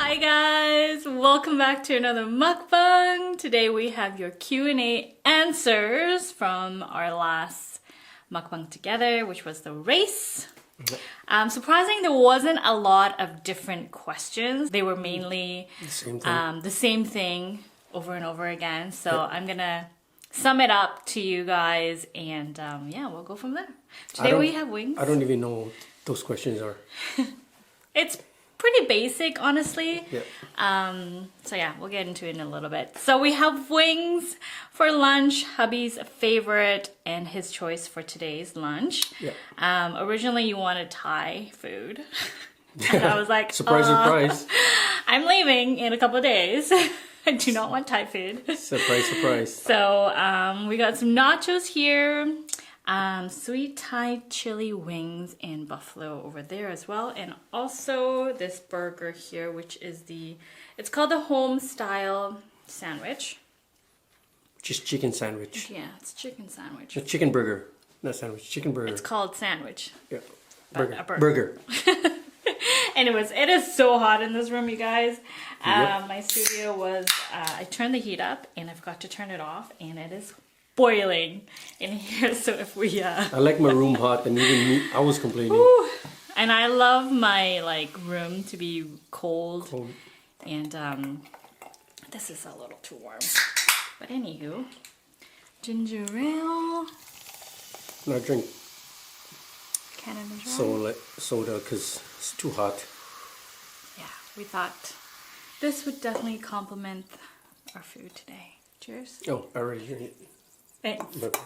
Hi guys, welcome back to another mukbang. Today we have your Q&A answers from our last mukbang together, which was the race. Surprising, there wasn't a lot of different questions. They were mainly the same thing over and over again. So I'm gonna sum it up to you guys, and yeah, we'll go from there. Today we have wings. I don't even know what those questions are. It's pretty basic, honestly. Yeah. So yeah, we'll get into it in a little bit. So we have wings for lunch, hubby's favorite and his choice for today's lunch. Yeah. Originally you wanted Thai food. And I was like, surprise. I'm leaving in a couple of days. I do not want Thai food. Surprise. So we got some nachos here. Sweet Thai chili wings and buffalo over there as well, and also this burger here, which is it's called the Homestyle sandwich. Just chicken sandwich. Yeah, it's chicken sandwich. A chicken burger, not sandwich. Chicken burger. It's called sandwich. Yeah. A Burger. Anyways, it is so hot in this room, you guys. Yep. My studio was, I turned the heat up and I forgot to turn it off, and it is boiling in here. So if we I like my room hot, and even me, I was complaining. Woo. And I love my room to be cold. And this is a little too warm, but anywho, ginger ale, Now drink Canada Dry. soda because it's too hot. Yeah, we thought this would definitely complement our food today. Cheers. Oh, I already drink it. Thanks. But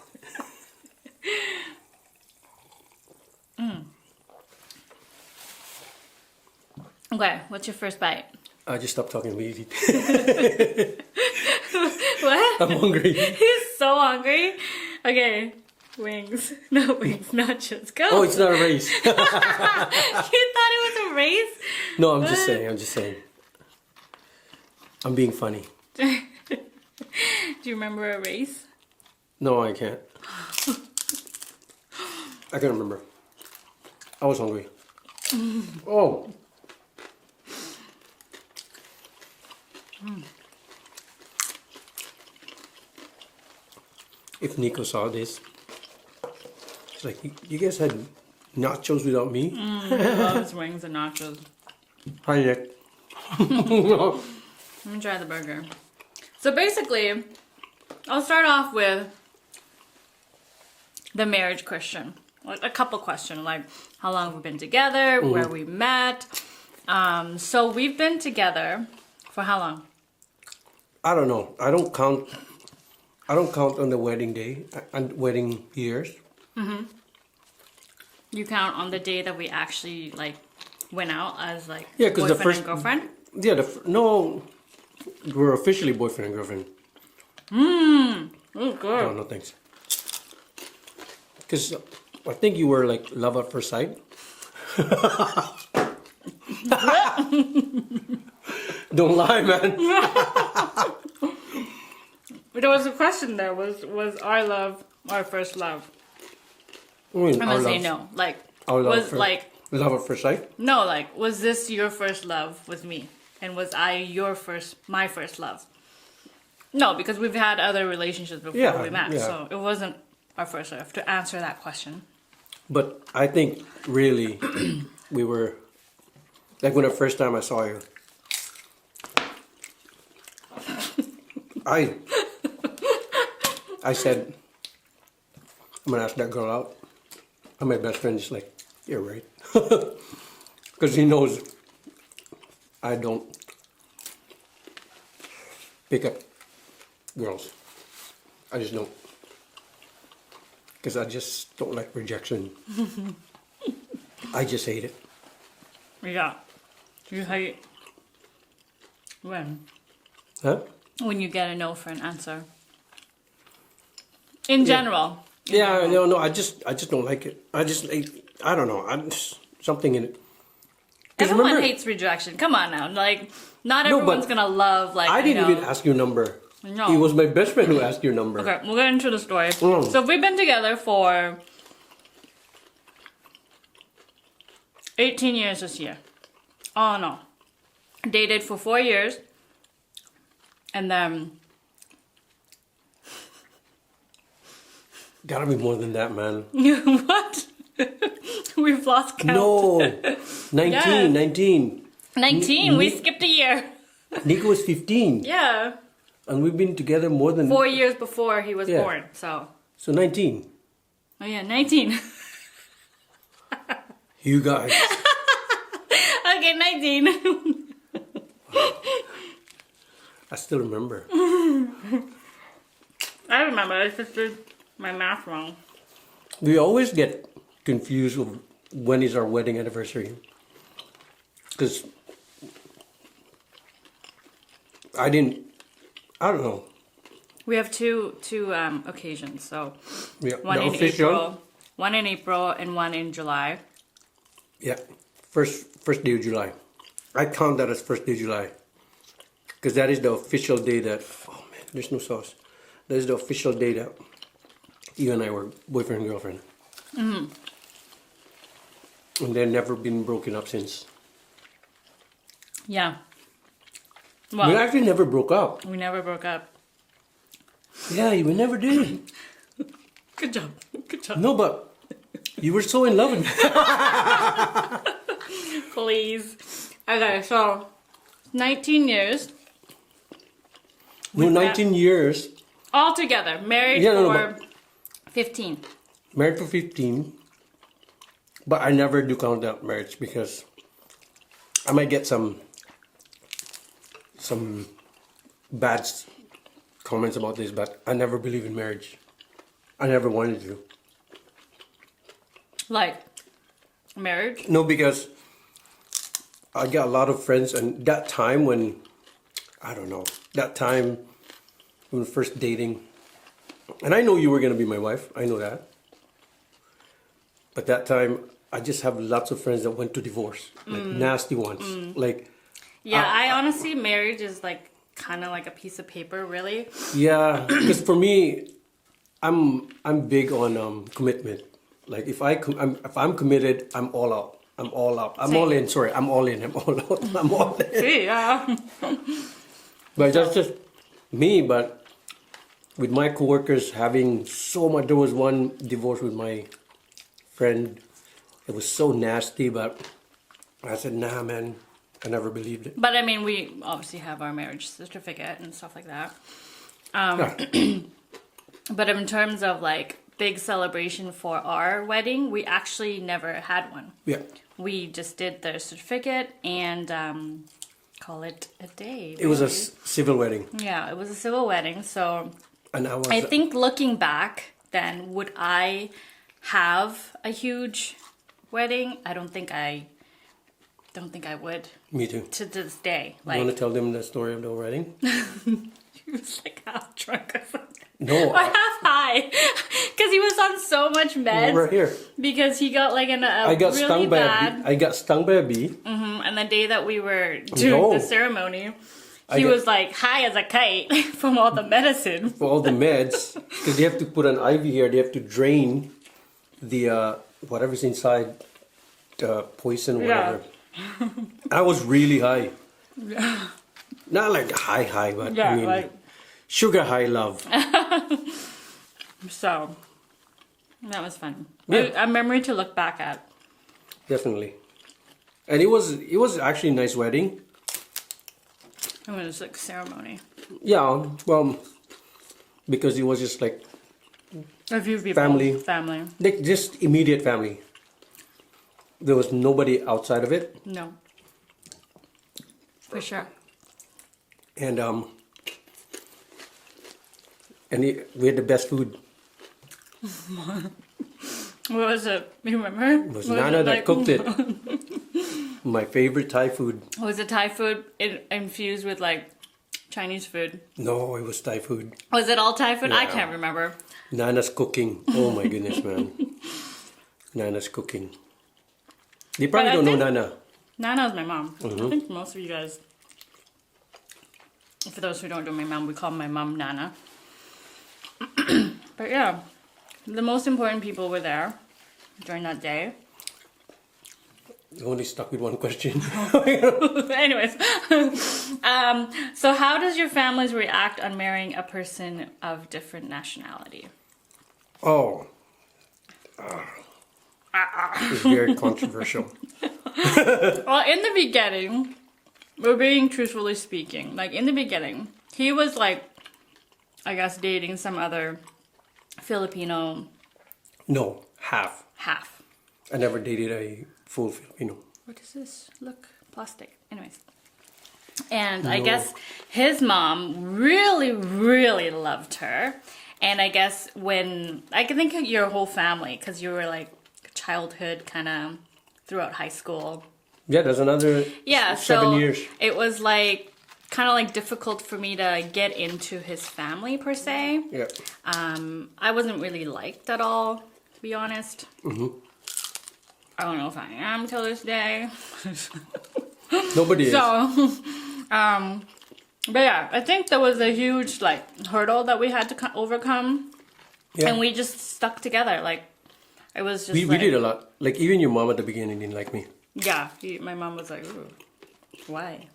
Okay, what's your first bite? I just stopped talking immediately. What? I'm hungry. He's so hungry. Okay, wings. No wings, nachos. Go. Oh, it's not a race. You thought it was a race? No, I'm just saying. I'm being funny. Do you remember a race? No, I can't. I can't remember. I was hungry. Oh. If Nico saw this, it's like, you guys had nachos without me? He loves wings and nachos. Hi, Nick. Let me try the burger. So basically, I'll start off with the marriage question. Like a couple questions, like how long have we been together, where we met. So we've been together for how long? I don't know. I don't count on the wedding day and wedding years. Mm-hmm. You count on the day that we actually went out as because boyfriend and girlfriend? Yeah, no, we're officially boyfriend and girlfriend. Oh, good. No thanks. Because I think you were like love at first sight. Don't lie, man. There was a question there. Was our love our first love? I'm gonna say no. Love at first sight? No, was this your first love with me? And was I my first love? No, because we've had other relationships before we met, so it wasn't our first love, to answer that question. But I think really we were, like when the first time I saw you, I said, I'm gonna ask that girl out. And my best friend is like, you're right. Because he knows I don't pick up girls. I just don't. Because I just don't like rejection. I just hate it. Yeah. You hate when? Huh? When you get a no for an answer. In general. No, I just don't like it. I don't know. I'm just something in it. Everyone hates rejection. Come on now. Not everyone's gonna love I didn't even ask your number. No. It was my best friend who asked your number. Okay, we'll get into the story. So we've been together for 18 years this year. Oh no. dated for 4 years. And then Gotta be more than that, man. what? We've lost count. No, 19, Yeah. 19. 19. We skipped a year. Nico was 15, Yeah. and we've been together more than 4 years before he was Yeah. born. So. So 19. Oh yeah, 19. You guys. Okay, 19. I still remember. I remember. I just did my math wrong. We always get confused with when is our wedding anniversary. Because I don't know. We have two occasions. So Yeah, one the in official. April, one in April, and one in July. Yeah, first day of July. I count that as first day of July. Because that is the official day that, oh man, there's no sauce. That is the official day that you and I were boyfriend and girlfriend. Mm-hmm. And they've never been broken up since. Yeah. We Well, actually never broke up. we never broke up. Yeah, we never did. Good job. Good job. No, but you were so in love with me. Please. Okay, so 19 years No, 19 years. all together. Married Yeah, no, for 15. Married for 15. But I never do count that marriage because I might get some bad comments about this, but I never believe in marriage. I never wanted to. Like, marriage? No, because I got a lot of friends, and that time when, I don't know, that time when we were first dating, and I know you were going to be my wife, I know that. But that time, I just have lots of friends that went to divorce, like nasty ones. Like, Yeah, I honestly, marriage is like kind of like a piece of paper, really. yeah, because for me, I'm big on commitment. Like if I'm committed, I'm all out. I'm all out. I'm all in. Sorry, I'm all in. I'm all out. I'm all in. Yeah. But that's just me. But with my coworkers having so much, there was one divorce with my friend. It was so nasty, but I said, nah, man. I never believed it. But I mean, we obviously have our marriage certificate and stuff like that. Yeah. But in terms of like big celebration for our wedding, we actually never had one. Yeah. We just did the certificate and call it a day. It was a really. civil wedding. Yeah, it was a civil wedding. So And I was... I think looking back, then would I have a huge wedding? I don't think I would. Me too. To this day, You want like to tell them the story of the wedding? he was like half drunk or something. No. Or half high, because he was on so much meds. Right here. Because he got like in a I got really stung by bad. a bee. I got stung by a bee. And the day that we were doing No. the ceremony, I he got- was like high as a kite from all the medicine. For all the meds, because they have to put an IV here. They have to drain the whatever's inside, poison or Yeah. whatever. I was really high. Not like high, but Yeah, I mean like sugar high love. so. That was fun. Yeah. A memory to look back at. Definitely. And it was actually a nice wedding. It was like ceremony. Yeah, well, because it was just like A few people. Family. Family. like just immediate family. There was nobody outside of it. No. For sure. And we had the best food. What was it? You remember? It was Nana that cooked it. My favorite Thai food. Was it Thai food infused with like Chinese food? No, it was Thai food. Was it all Thai food? I Yeah. can't remember. Nana's cooking. Oh my goodness, man. Nana's cooking. They probably But I don't know think- Nana. Nana's my mom. I think most of you guys, for those who don't know my mom, we call my mom Nana. But yeah, the most important people were there during that day. You only stuck with one question. Anyways, so how does your families react on marrying a person of different nationality? Oh. It's very controversial. Well, in the beginning, we're being truthfully speaking. Like, in the beginning, he was like, I guess, dating some other Filipino No, half. half. I never dated a full Filipino. What is this? Look, plastic. Anyways. And I No. guess his mom really, really loved her. And I guess when, I can think of your whole family, because you were like childhood kind of throughout high school. Yeah, there's another Yeah, 7 so years. it was like kind of like difficult for me to get into his family per se. Yeah. I wasn't really liked at all, to be honest. I don't know if I am till this day. Nobody is. So, but yeah, I think there was a huge like hurdle that we had to overcome, Yeah. and we just stuck together. Like it was just we like, did a lot. Like, even your mom at the beginning didn't like me. yeah. My mom was like, ooh, why?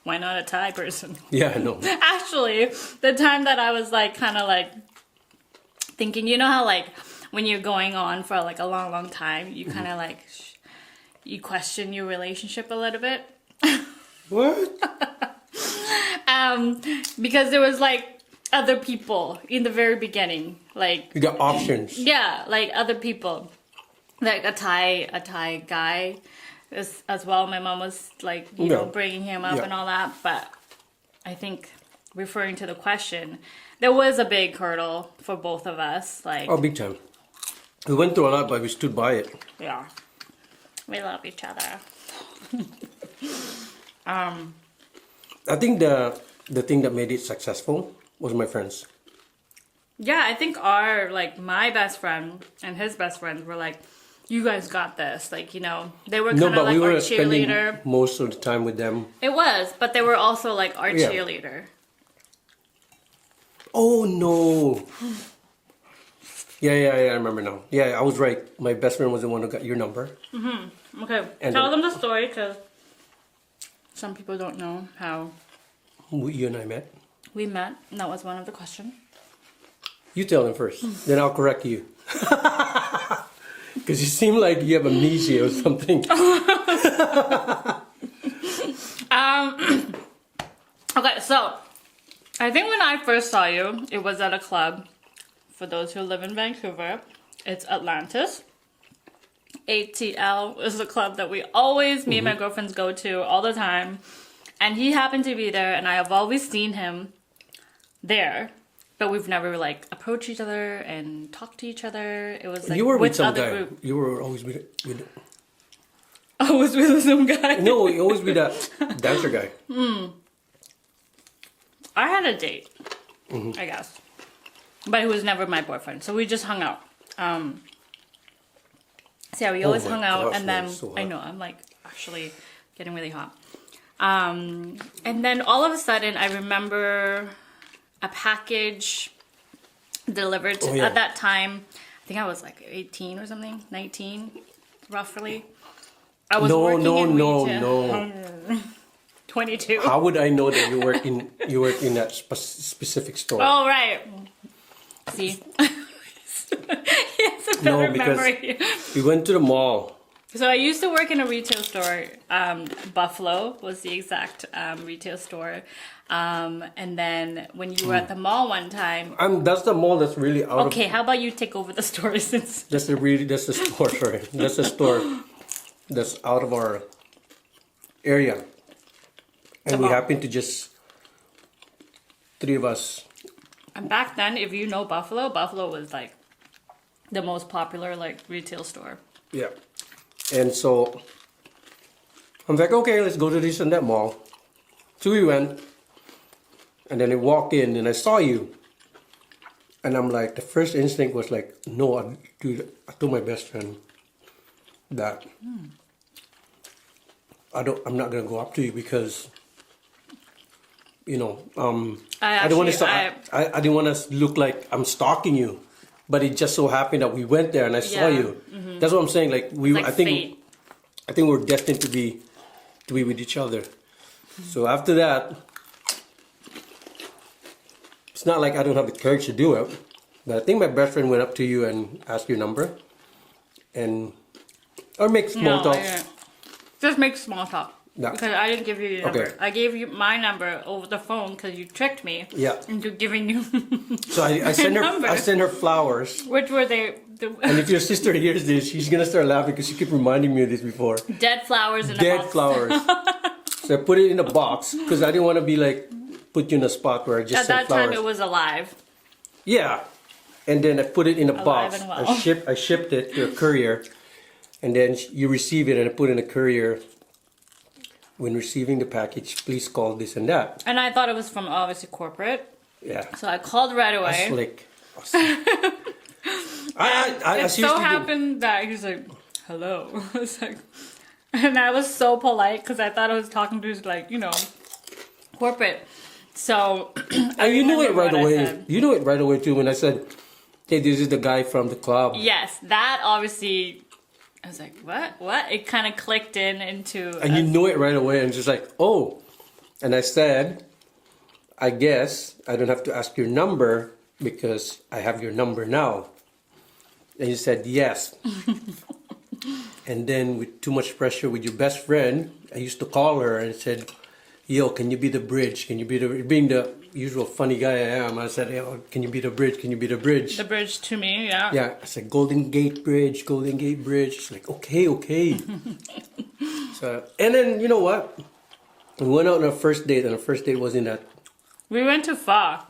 Why not a Thai person? Yeah, I know. Actually, the time that I was like kind of like thinking, you know how like when you're going on for like a long, long time, you kind of like you question your relationship a little bit. What? Because there was like other people in the very beginning, like You got options. yeah, like other people, like a Thai guy as well. My mom was like, you know, Yeah. bringing him up Yeah. and all that. But I think referring to the question, there was a big hurdle for both of us. Like, Oh, big time. We went through a lot, but we stood by it. yeah, we love each other. I think the thing that made it successful was my friends. Yeah, I think my best friend and his best friends were like, you guys got this. Like, you know, they were No, kind of but like we our were spending cheerleader. most of the time with them. It was, but they were also like our Yeah. cheerleader. Oh no. Yeah, I remember now. Yeah, I was right. My best friend was the one who got your number. Okay, And tell then- them the story because some people don't know how You and I met. we met. And that was one of the questions. You tell them first, then I'll correct you. Because you seem like you have amnesia or something. Okay, so I think when I first saw you, it was at a club. For those who live in Vancouver, it's Atlantis. ATL is the club that we always, me and my girlfriends go to all the time. And he happened to be there, and I have always seen him there. But we've never like approached each other and talked to each other. It was like You were with some other guy. group. You were always with I was with some guy. No, you always with that dancer guy. I had a date, I guess. But he was never my boyfriend. So we just hung out. So yeah, we always my hung out, gosh, and man, then it's so hot. I know I'm like actually getting really hot. And then all of a sudden, I remember a package delivered to, Oh, yeah. at that time. I think I was like 18 or something, 19, roughly. I was working in retail. 22. How would I know that you work in that specific store? Oh right. See, he has a better memory. We went to the mall. So I used to work in a retail store. Buffalo was the exact retail store. And then when you were at the mall one time. That's the mall that's really out Okay, how about you take over the story since. That's the store. Sorry, that's the store that's out of our area, and we mall. happen to just three of us. And back then, if you know Buffalo, Buffalo was like the most popular like retail store. Yeah, and so I'm like, okay, let's go to this and that mall. So we went, and then I walk in, and I saw you, and I'm like, the first instinct was like, no, I told my best friend that I'm not gonna go up to you because, you know, I don't want to. I didn't want to look like I'm stalking you, but it just so happened that we went there and I saw Yeah. you. That's what I'm saying. Like Like I think fate. I think we're destined to be with each other. So after that, it's not like I don't have the courage to do it, but I think my best friend went up to you and asked your number, or make small talk. Just make small talk. No. Because I didn't give you your number. Okay. I gave you my number over the phone because you tricked me into giving you. So I sent her flowers. Which were they? And if your sister hears this, she's gonna start laughing because she kept reminding me of this before. Dead flowers in a box. Dead flowers. So I put it in a box because I didn't want to be like put you in a spot where I just At sent that flowers. time, it was alive. Yeah, and then I put it in a box. And well. I shipped it to a courier, and then you receive it, and I put in a courier. When receiving the package, please call this and that. And I thought it was from obviously corporate. Yeah. So I called right away. Slick. I It so happened that he's like, hello. I was like, and I was so polite because I thought I was talking to his, like, corporate. So and you knew it right away. You knew it right away too when I said, hey, this is the guy from the club. Yes, that obviously, I was like, what? It kind of clicked into... And you knew it right away and just like, oh. And I said, I guess I don't have to ask your number because I have your number now. And you said, yes. And then with too much pressure with your best friend, I used to call her and said, yo, can you be the bridge? Can you be being the usual funny guy I am, I said, yo, can you be the bridge? Can you be the bridge? The bridge to me, yeah. Yeah, I said, Golden Gate Bridge, Golden Gate Bridge. It's like, okay. So, and then, you know what? We went out on our first date, and our first date wasn't that. We went too far.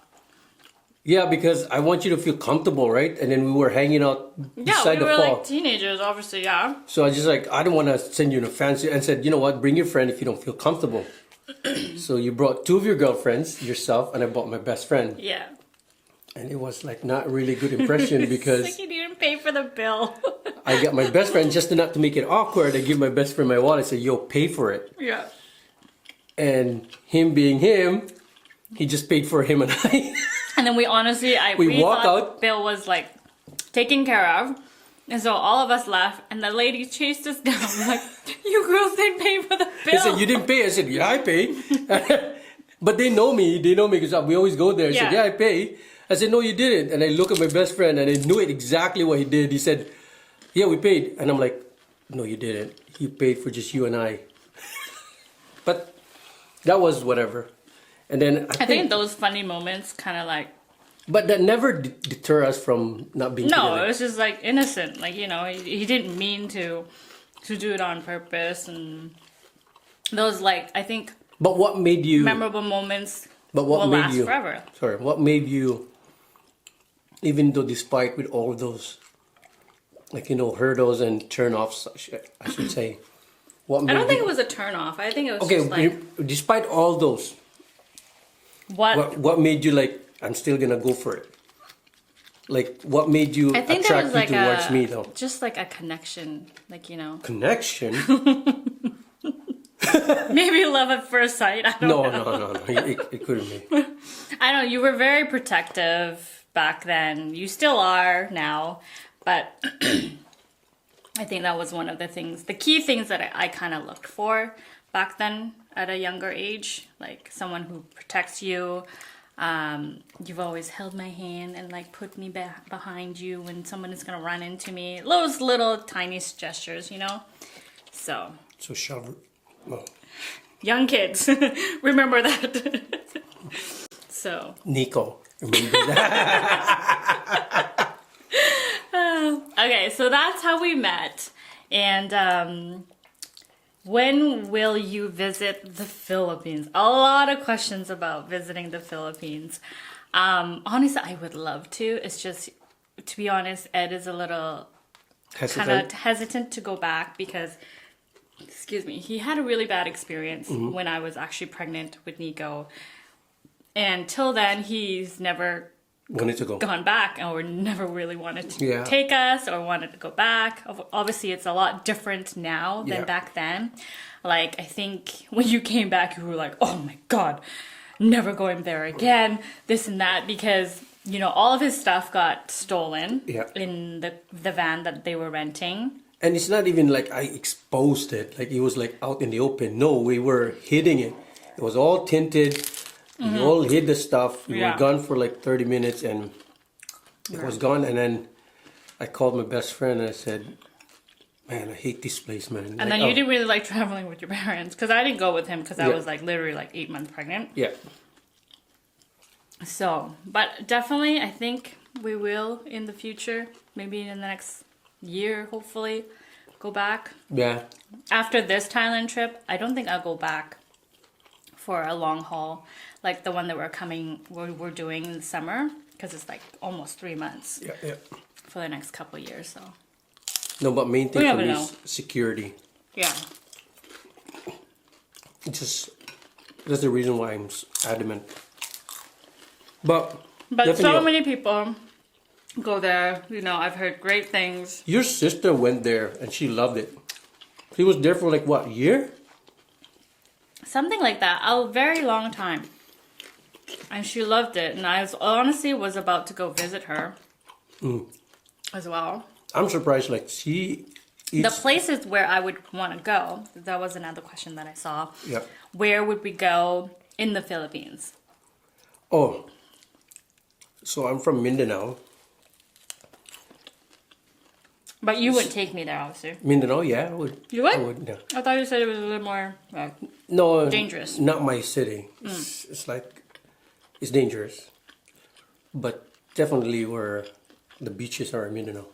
Yeah, because I want you to feel comfortable, right? And then we were hanging out beside the we were fall. like teenagers, obviously, yeah. So I just like, I don't want to send you in a fancy, and said, you know what? Bring your friend if you don't feel comfortable. So you brought two of your girlfriends, yourself, and I brought my best friend. Yeah. And it was like not a really good impression because It's like you didn't pay for the bill. I got my best friend just enough to make it awkward. I give my best friend my wallet. I said, yo, pay for it. Yeah. And him being him, he just paid for him and I. And then we honestly, We walk thought out. Bill was like taken care of. And so all of us left, and the lady chased us down. Like, you girls didn't pay for the bill. He said, you didn't pay. I said, yeah, I pay. But they know me. They know me because we always go there. I said, yeah, I pay. I said, no, you didn't. And I look at my best friend, and I knew it exactly what he did. He said, yeah, we paid. And I'm like, no, you didn't. You paid for just you and I. But that was whatever. And then I think those funny moments kind of like... But that never deter us from not being together. No, it was just like innocent. Like, he didn't mean to do it on purpose. And those, like, I think... But what made you... Memorable moments But what will made last you... forever. Sorry, what made you... Even though despite with all of those, like, hurdles and turnoffs, I should say. What made I don't think it was a turn-off. I think it was just like... Despite all those, what made you like, I'm still gonna go for it? Like, what made you attracted towards me, though? Just like a connection, like, Connection? Maybe love at first sight. I don't know. No. It couldn't be. I know, you were very protective back then. You still are now. But I think that was one of the key things that I kind of looked for back then at a younger age. Like, someone who protects you. You've always held my hand and like put me behind you when someone is gonna run into me. Those little tiny gestures, So shove. Well, young kids, remember that. So Nico, remember that? okay, so that's how we met, and when will you visit the Philippines? A lot of questions about visiting the Philippines. Honestly, I would love to. It's just, to be honest, Ed is a little kind of hesitant to go back because, excuse me, he had a really bad experience when I was actually pregnant with Nico. And till then, he's never wanted to go. Gone back or never really wanted to take us or wanted to go back. Obviously, it's a lot different now than back then. Like, I think when you came back, you were like, oh my God, never going there again, this and that, because, all of his stuff got stolen in the van that they were renting. And it's not even like I exposed it, like it was like out in the open. No, we were hiding it. It was all tinted. We all hid the stuff. We were gone for like 30 minutes and it was gone. And then I called my best friend and I said, man, I hate this place, man. And like, then you didn't really like traveling with your parents, because I didn't go with him because I was like literally like 8 months pregnant. Yeah. So, but definitely I think we will in the future, maybe in the next year, hopefully, go back. Yeah. After this Thailand trip, I don't think I'll go back for a long haul, like the one that we're doing in the summer, because it's like almost 3 months for the next couple of years. So No, but main thing for me is security. yeah, It's just that's the reason why I'm adamant. But so definitely- many people go there. You know, I've heard great things. Your sister went there and she loved it. She was there for like what, a year? Something like that, a very long time. And she loved it. And I honestly was about to go visit her as well. I'm surprised. Like she The eats. places where I would want to go, that was another question that I saw. Yeah. Where would we go in the Philippines? Oh. So I'm from Mindanao. But you wouldn't take me there, obviously. Mindanao, yeah, I would. You would? I would. Yeah. I thought you said it was a little more No. dangerous. Not my city. It's like it's dangerous, but definitely where the beaches are in Mindanao.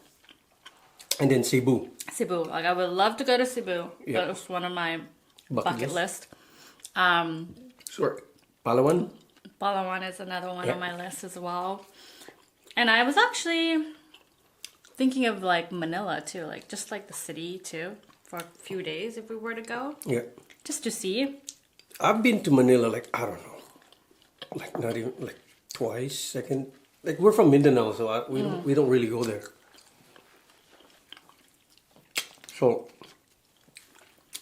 And then Cebu. Cebu. Like, I would love to go to Cebu. Yeah. That was one of my Bucket bucket list. Sure. Palawan. Palawan is another one Yeah. on my list as well. And I was actually thinking of like Manila too, like just like the city too, for a few days if we were to go, Yeah. just to see. I've been to Manila like I don't know, like not even like twice. Second, like we're from Mindanao, so we don't really go there. So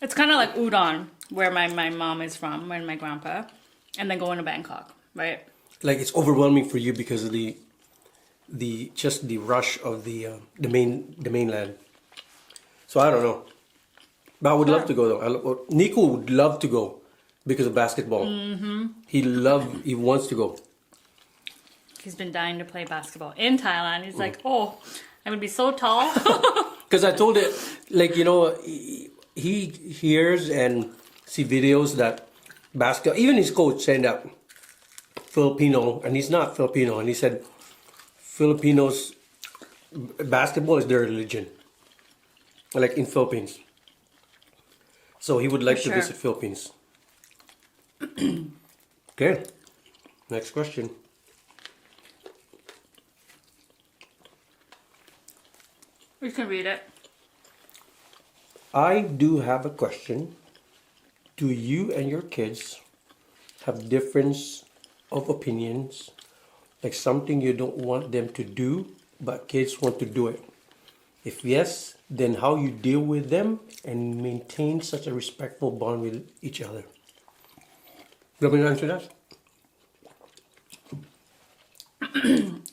It's kind of like Udon, where my mom is from, and my grandpa, and then going to Bangkok, right? like it's overwhelming for you because of the just the rush of the mainland. So I don't know, but I would love to go though. Nico would love to go because of basketball. He wants to go. He's been dying to play basketball in Thailand. He's like, oh, I would be so tall. Because I told it, like, you know, he hears and see videos that basketball, even his coach saying that Filipino, and he's not Filipino, and he said Filipinos, basketball is their religion, like in Philippines. So he would like to Sure. visit Philippines. Okay, next question. You can read it. I do have a question. Do you and your kids have difference of opinions? Like something you don't want them to do, but kids want to do it? If yes, then how you deal with them and maintain such a respectful bond with each other? You want me to answer that?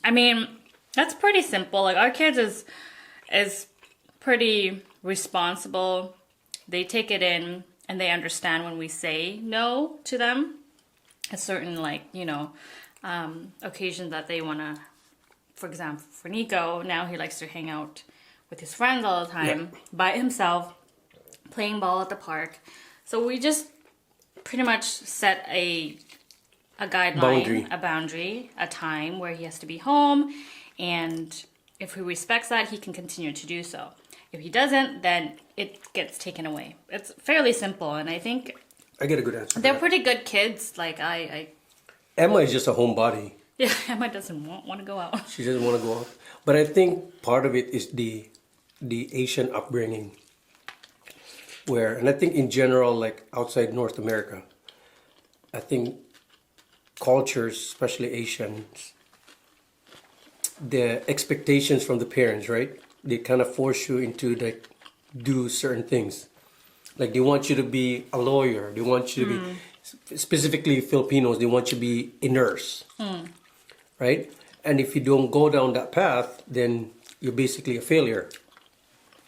I mean, that's pretty simple. Like, our kids is pretty responsible. They take it in and they understand when we say no to them. A certain, like, you know, occasions that they want to, for example, for Nico, now he likes to hang out with his friends all the time, by himself, playing ball at the park. So we just pretty much set a guideline, a boundary, a time where he has to be home, and if he respects that, he can continue to do so. If he doesn't, then it gets taken away. It's fairly simple, and I think I get a good answer. for they're that. pretty good kids. Like, Emma is just a homebody. yeah, Emma doesn't want to go out. She doesn't want to go out. But I think part of it is the Asian upbringing. And I think in general, like outside North America, I think cultures, especially Asians, the expectations from the parents, right? They kind of force you into like do certain things. Like they want you to be a lawyer. They want you to be, specifically Filipinos, they want you to be a nurse, right? And if you don't go down that path, then you're basically a failure.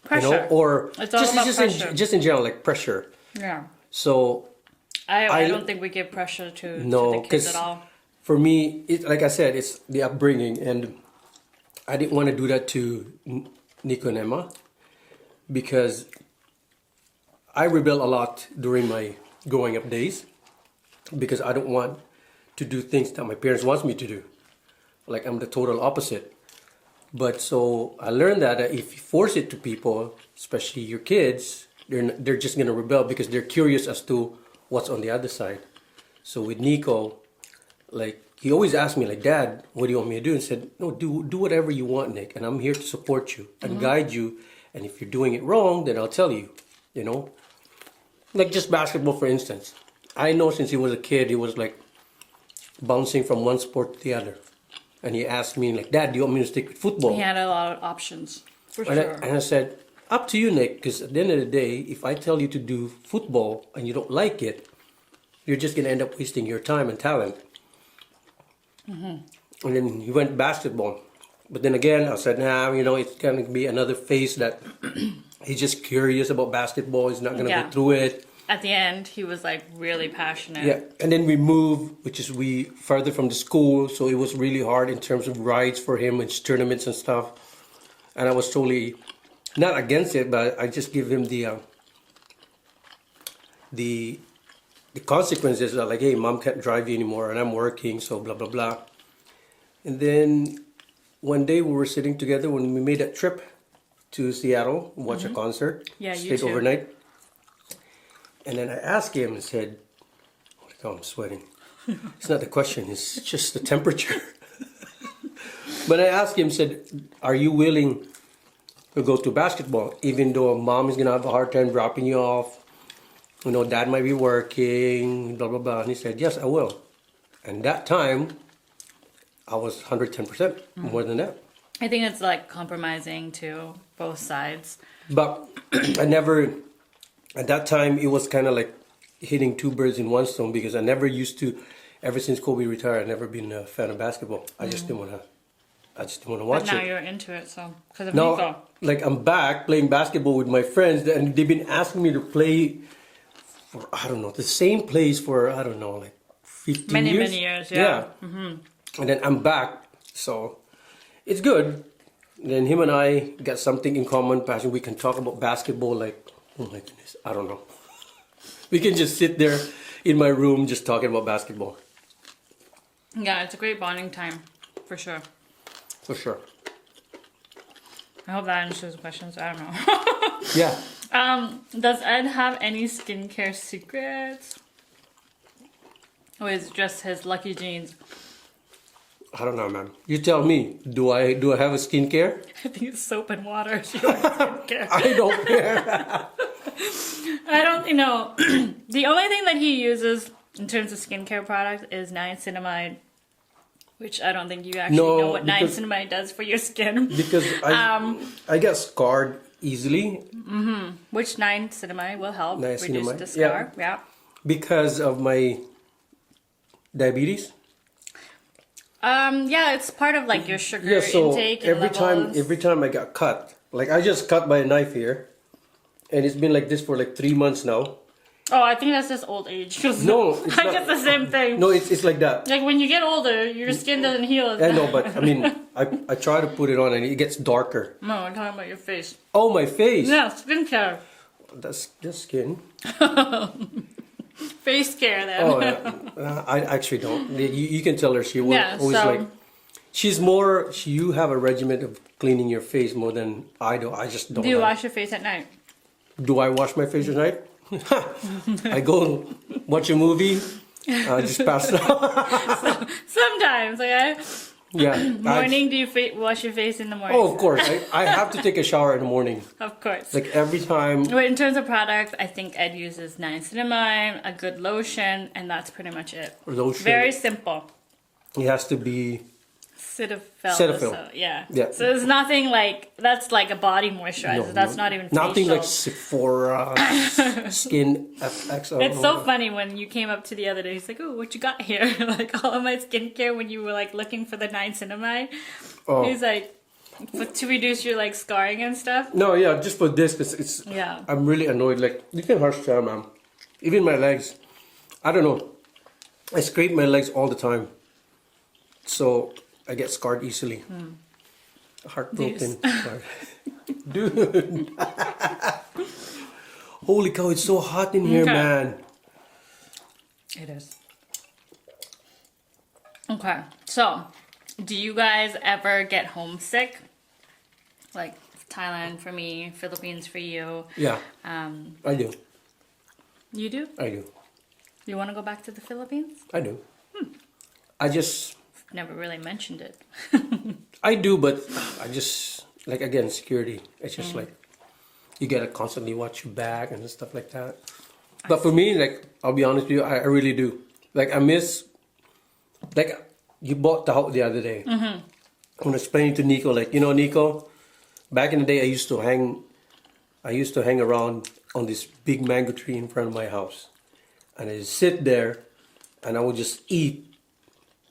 Pressure. or It's all about pressure. just in general, like pressure. Yeah. So I don't think we give pressure to no, the kids 'cause at all. for me, like I said, it's the upbringing, and I didn't want to do that to Nico and Emma because I rebel a lot during my growing up days because I don't want to do things that my parents wants me to do. Like I'm the total opposite. But so I learned that if you force it to people, especially your kids, they're just gonna rebel because they're curious as to what's on the other side. So with Nico, like he always asked me, like, Dad, what do you want me to do? And said, no, do whatever you want, Nick, and I'm here to support you and guide you. And if you're doing it wrong, then I'll tell you. You know, like just basketball, for instance. I know since he was a kid, he was like bouncing from one sport to the other. And he asked me, like, Dad, do you want me to stick with football? He had a lot of options, for And sure. I said, up to you, Nick, because at the end of the day, if I tell you to do football and you don't like it, you're just going to end up wasting your time and talent. And then he went basketball. But then again, I said, nah, it's going to be another phase that he's just curious about basketball. He's not going to go through it. At the end, he was like really passionate. Yeah, and then we moved, which is we further from the school, so it was really hard in terms of rides for him and tournaments and stuff. And I was totally not against it, but I just give him the consequences. Like, hey, Mom can't drive you anymore, and I'm working, so blah blah blah. And then one day we were sitting together when we made that trip to Seattle, watch a concert, Yeah, you stayed too. overnight. And then I asked him and said, oh, I'm sweating. It's not the question, it's just the temperature. But I asked him, said, are you willing to go to basketball, even though Mom is going to have a hard time dropping you off? Dad might be working, blah, blah, blah. And he said, yes, I will. And that time, I was 110% more than that. I think it's like compromising to both sides. But I never... At that time, it was kind of like hitting two birds in one stone because I never used to, ever since Kobe retired, I've never been a fan of basketball. I just didn't want to watch But now it. you're into it, so because of Now, Nico. like I'm back playing basketball with my friends, and they've been asking me to play for, I don't know, the same place for, I don't know, like 15 Many years. years, yeah. And then I'm back, so it's good. Then him and I got something in common, passion. We can talk about basketball like, oh my goodness, I don't know. We can just sit there in my room just talking about basketball. Yeah, it's a great bonding time, for sure. For sure. I hope that answers the questions. I don't know. Yeah. Does Ed have any skincare secrets? Or is it just his lucky genes? I don't know, man. You tell me. Do I have a skincare? I think it's soap and water. She likes skincare. I don't care. I don't, the only thing that he uses in terms of skincare products is niacinamide, which I don't think you actually know what because- niacinamide does for your skin. Because I get scarred easily Which niacinamide will help reduce Niacinamide, the scar. Yeah. because of my diabetes. Yeah, it's part of like your sugar Yeah, so intake and levels. every time I got cut, like I just cut by a knife here, and it's been like this for like 3 months now. Oh, I think that's just old age. 'Cause No, it's I not. get the same thing. No, it's like that. Like when you get older, your skin doesn't heal as I know, but I mean, I try to put it on and it gets darker. No, I'm talking about your face. Oh, my face. Yeah, skincare. That's skin. Face care then. Oh, I actually don't. You can tell her she will Yeah, always so- like. She's more. You have a regimen of cleaning your face more than I do. I just don't. Do you have- wash your face at night? Do I wash my face at night? I go watch a movie. Just pass it out. Sometimes, okay? Yeah. Morning, do you wash your face in the morning? Oh, of course. I have to take a shower in the morning. Of course. Like every time. But in terms of products, I think Ed uses niacinamide, a good lotion, and that's pretty much it. Lotion. Very simple. It has to be. Cetaphil. Cetaphil. So, yeah. Yeah. So there's nothing like, that's like a body moisturizer. That's not even Nothing facial. like Sephora, Skin FX. It's so funny when you came up to the other day. He's like, "Oh, what you got here?" Like all of my skincare when you were like looking for the niacinamide. Oh. He's like, But to reduce your like scarring and stuff. No, yeah, just for this, cause it's. Yeah. I'm really annoyed. Like you can harsh tell, man. Even my legs. I don't know. I scrape my legs all the time, so I get scarred easily. Heartbroken. Sorry. Dude. Holy cow! It's so hot in here, Okay. man. It is. Okay, so do you guys ever get homesick? Like Thailand for me, Philippines for you. Yeah, I do. You do? I do. You want to go back to the Philippines? I do. I just. Never really mentioned it. I do, but I just like again security. It's just like you gotta constantly watch your back and stuff like that. But for me, like I'll be honest with you, I really do. Like I miss. Like you bought the house the other day. When I was explaining to Nico, like Nico, back in the day I used to hang around on this big mango tree in front of my house, and I just sit there, and I would just eat.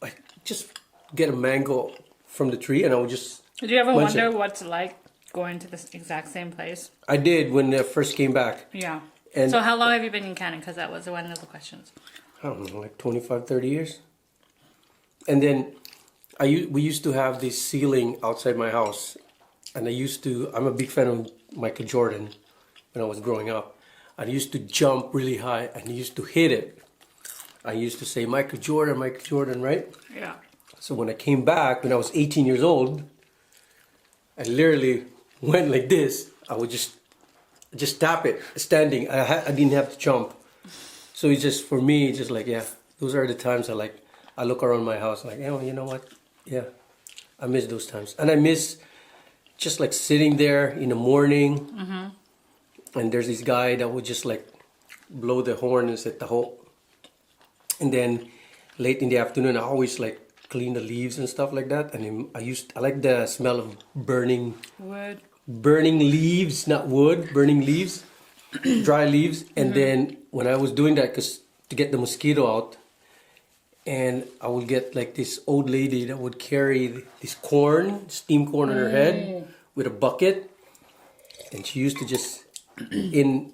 Like just get a mango from the tree, and I would just. Did you ever munch wonder it. what it's like going to this exact same place? I did when I first came back. Yeah. And So how long have you been in Canada? Because that was one of the questions. I don't know, like 25, 30 years. And then we used to have this ceiling outside my house, and I'm a big fan of Michael Jordan when I was growing up. I used to jump really high and used to hit it. I used to say Michael Jordan, right? Yeah. So when I came back, when I was 18 years old, I literally went like this. I would just tap it standing. I didn't have to jump. So it's just, for me, just like, yeah, those are the times I look around my house like, oh, you know what? Yeah, I miss those times. And I miss just like sitting there in the morning, and there's this guy that would just like blow the horn and set the whole. And then late in the afternoon, I always like clean the leaves and stuff like that. And I like the smell of burning leaves, not wood, burning leaves, dry leaves. And then when I was doing that, to get the mosquito out, and I would get like this old lady that would carry this corn, steamed corn on her head with a bucket. And she used to just, in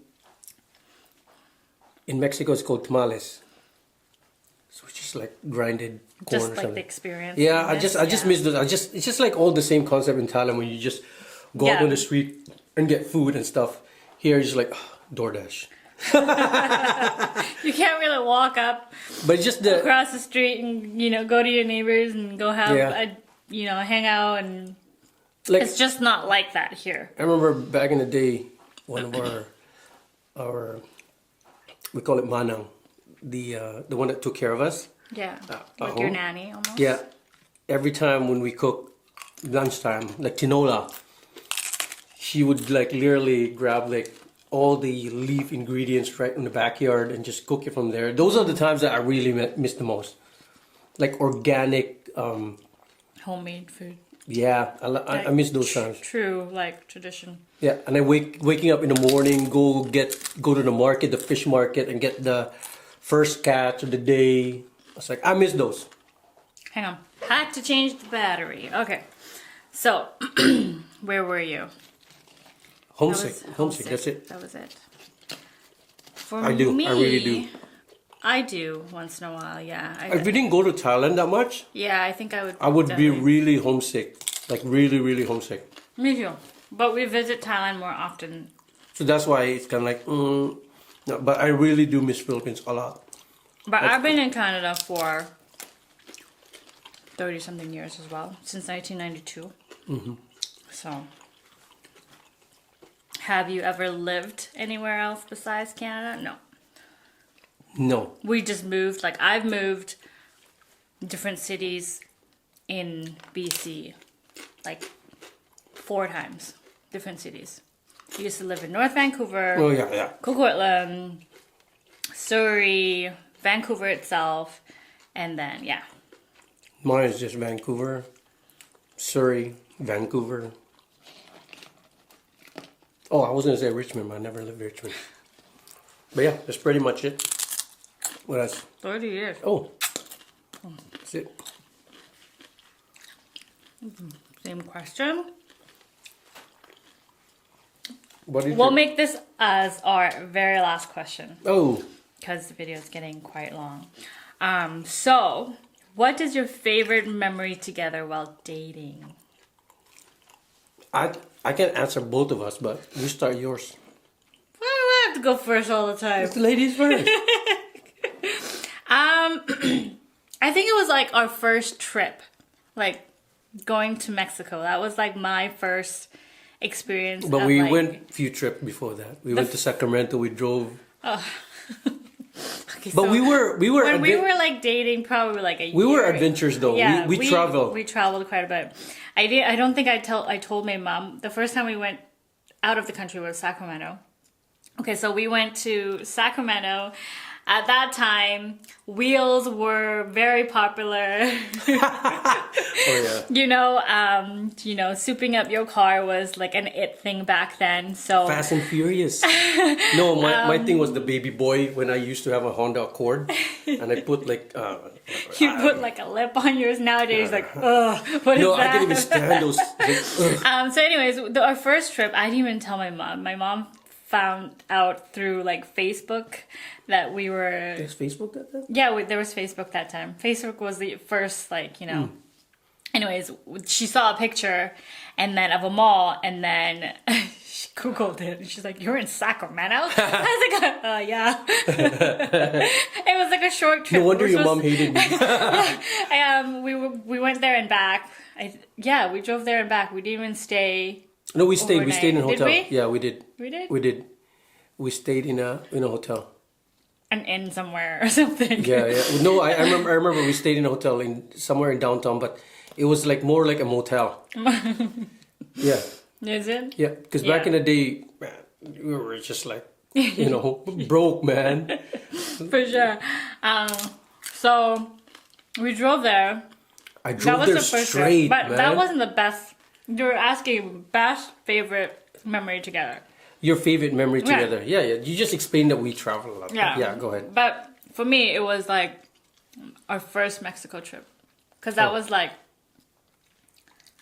Mexico, it's called tamales. So it's just like grinded corn Just or like something. the experience. Yeah, of I it, just miss those. It's just like all the same concept in Thailand when you just go out Yeah. on the street and get food and stuff. Here, it's just like DoorDash. You can't really walk up But it's just the across the street and go to your neighbors and go have hang out, and like. it's just not like that here. I remember back in the day, one of our we call it manang, the one that took care of us. Yeah, at like your home. nanny almost. Yeah, every time when we cook lunchtime, like tinola, she would like literally grab like all the leaf ingredients right in the backyard and just cook it from there. Those are the times that I really miss the most, like organic. Homemade food. Yeah, I miss those times. True, like tradition. Yeah, and I waking up in the morning, go to the market, the fish market, and get the first catch of the day. It's like I miss those. Hang on. Had to change the battery. Okay. So, where were you? Homesick, That was homesick. That's it. That was it. For I do. me, I really do. I do once in a while. Yeah. If we didn't go to Thailand that much, Yeah, I think I would. I would be definitely- really homesick, like really, really homesick. Me too. But we visit Thailand more often. So that's why it's kind of like, no, but I really do miss Philippines a lot. But I've been in Canada for 30-something years as well, since 1992. So, have you ever lived anywhere else besides Canada? No. No, We just moved. Like, I've moved different cities in BC, like 4 times, different cities. I used to live in North Vancouver, oh yeah. Coquitlam, Surrey, Vancouver itself, and then, yeah. Mine is just Vancouver, Surrey, Vancouver. Oh, I was gonna say Richmond, but I never lived in Richmond. But yeah, that's pretty much it. What else? 30 years. Oh, that's it. Same question. What is We'll your... make this as our very last question Oh, because the video is getting quite long. So, what is your favorite memory together while dating? I can answer both of us, but you start yours. Why do I have to go first all the time? It's the ladies first. I think it was like our first trip, like going to Mexico. That was like my first experience. But of, we like, went a few trips before that. We went to Sacramento. We drove. Okay, But so we were when we were like dating, probably like a year. We were adventurous though. Yeah, we traveled. We traveled quite a bit. I don't think I told my mom the first time we went out of the country was Sacramento. Okay, so we went to Sacramento. At that time, wheels were very popular. Oh yeah. Souping up your car was like an it thing back then. So Fast and Furious. No, my thing was the baby boy when I used to have a Honda Accord, and I put like. you put like a lip on yours nowadays, like, ugh, what is No, that? I can't even stand those. Like, So anyways, our first trip, I didn't even tell my mom. My mom found out through like Facebook that we were... There's Facebook that time? Yeah, there was Facebook that time. Facebook was the first, like, Anyways, she saw a picture and then of a mall, and then she Googled it. And she's like, "You're in Sacramento?" I was like, yeah. It was like a short trip. No wonder your mom hated me. We went there and back. We drove there and back. We didn't even stay. No, we stayed. We overnight. stayed in a Did hotel. we? Yeah, we did. We did? We did. We stayed in a hotel. An inn somewhere or something. Yeah, yeah. No, I remember we stayed in a hotel somewhere in downtown, but it was like more like a motel. Yeah. Is it? Yeah, because back in the day, man, we were just like, broke, man. For sure. So we drove there. I drove there straight, but man. that wasn't the best. You were asking best favorite memory together. Your favorite memory together. Yeah, yeah. You just explained that we traveled a lot. Yeah. Yeah, go ahead. But for me, it was like our first Mexico trip. Because that was like,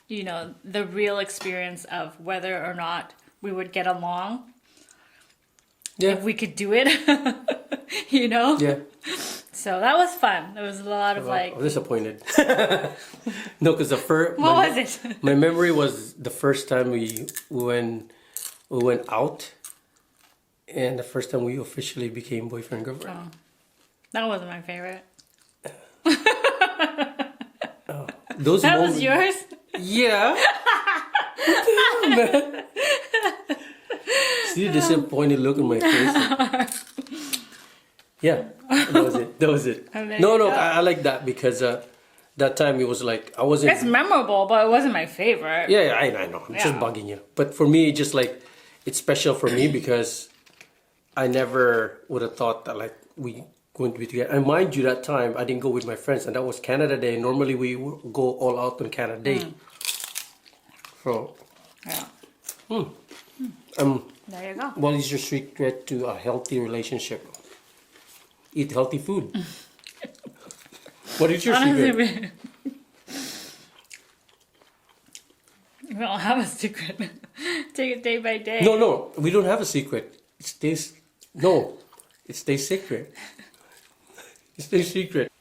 the real experience of whether or not we would get along. Yeah. If we could do it. Yeah. So that was fun. There was a lot of like... I'm disappointed. No, because the first... What was it? My memory was the first time we went out, and the first time we officially became boyfriend and girlfriend. Oh, that wasn't my favorite. Those That moments, was yours? Yeah. What the hell, man? See the disappointed look on my face? Yeah, that was it. Oh, there No, you go. I like that because that time it was like I wasn't... It's memorable, but it wasn't my favorite. Yeah, I know. I'm just bugging you. But for me, just like, it's special for me because I never would have thought that like we going to be together. And mind you, that time I didn't go with my friends, and that was Canada Day. Normally we go all out on Canada Day. So, Yeah. There you go. what is your secret to a healthy relationship? Eat healthy food. What is your secret? Honestly, we don't have a secret. Take it day by day. No, we don't have a secret. It stays secret. It stays secret.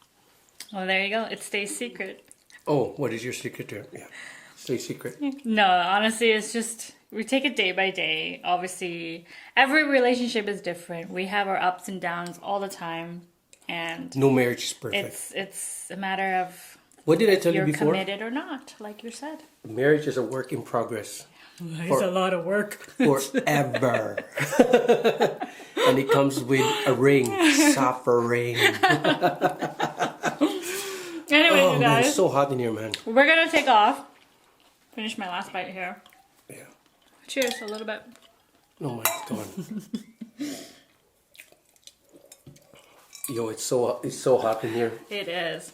Well, there you go. It stays secret. Oh, what is your secret there? Yeah, stay secret. No, honestly, it's just we take it day by day. Obviously, every relationship is different. We have our ups and downs all the time, and No marriage is perfect. it's a matter of What did I tell you you're before? committed or not, like you said. Marriage is a work in progress. It's a lot of work. Forever. And it comes with a ring. Suffering. Anyway, Oh you man, guys, it's so hot in here, man. we're gonna take off. Finish my last bite here. Yeah. Cheers, a little bit. Oh my god. Yo, it's so hot in here. It is.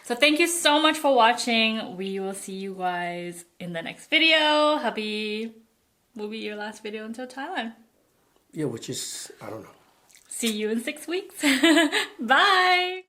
So thank you so much for watching. We will see you guys in the next video. Hubby will be your last video until Thailand. Yeah, which is, I don't know. See you in 6 weeks. Bye.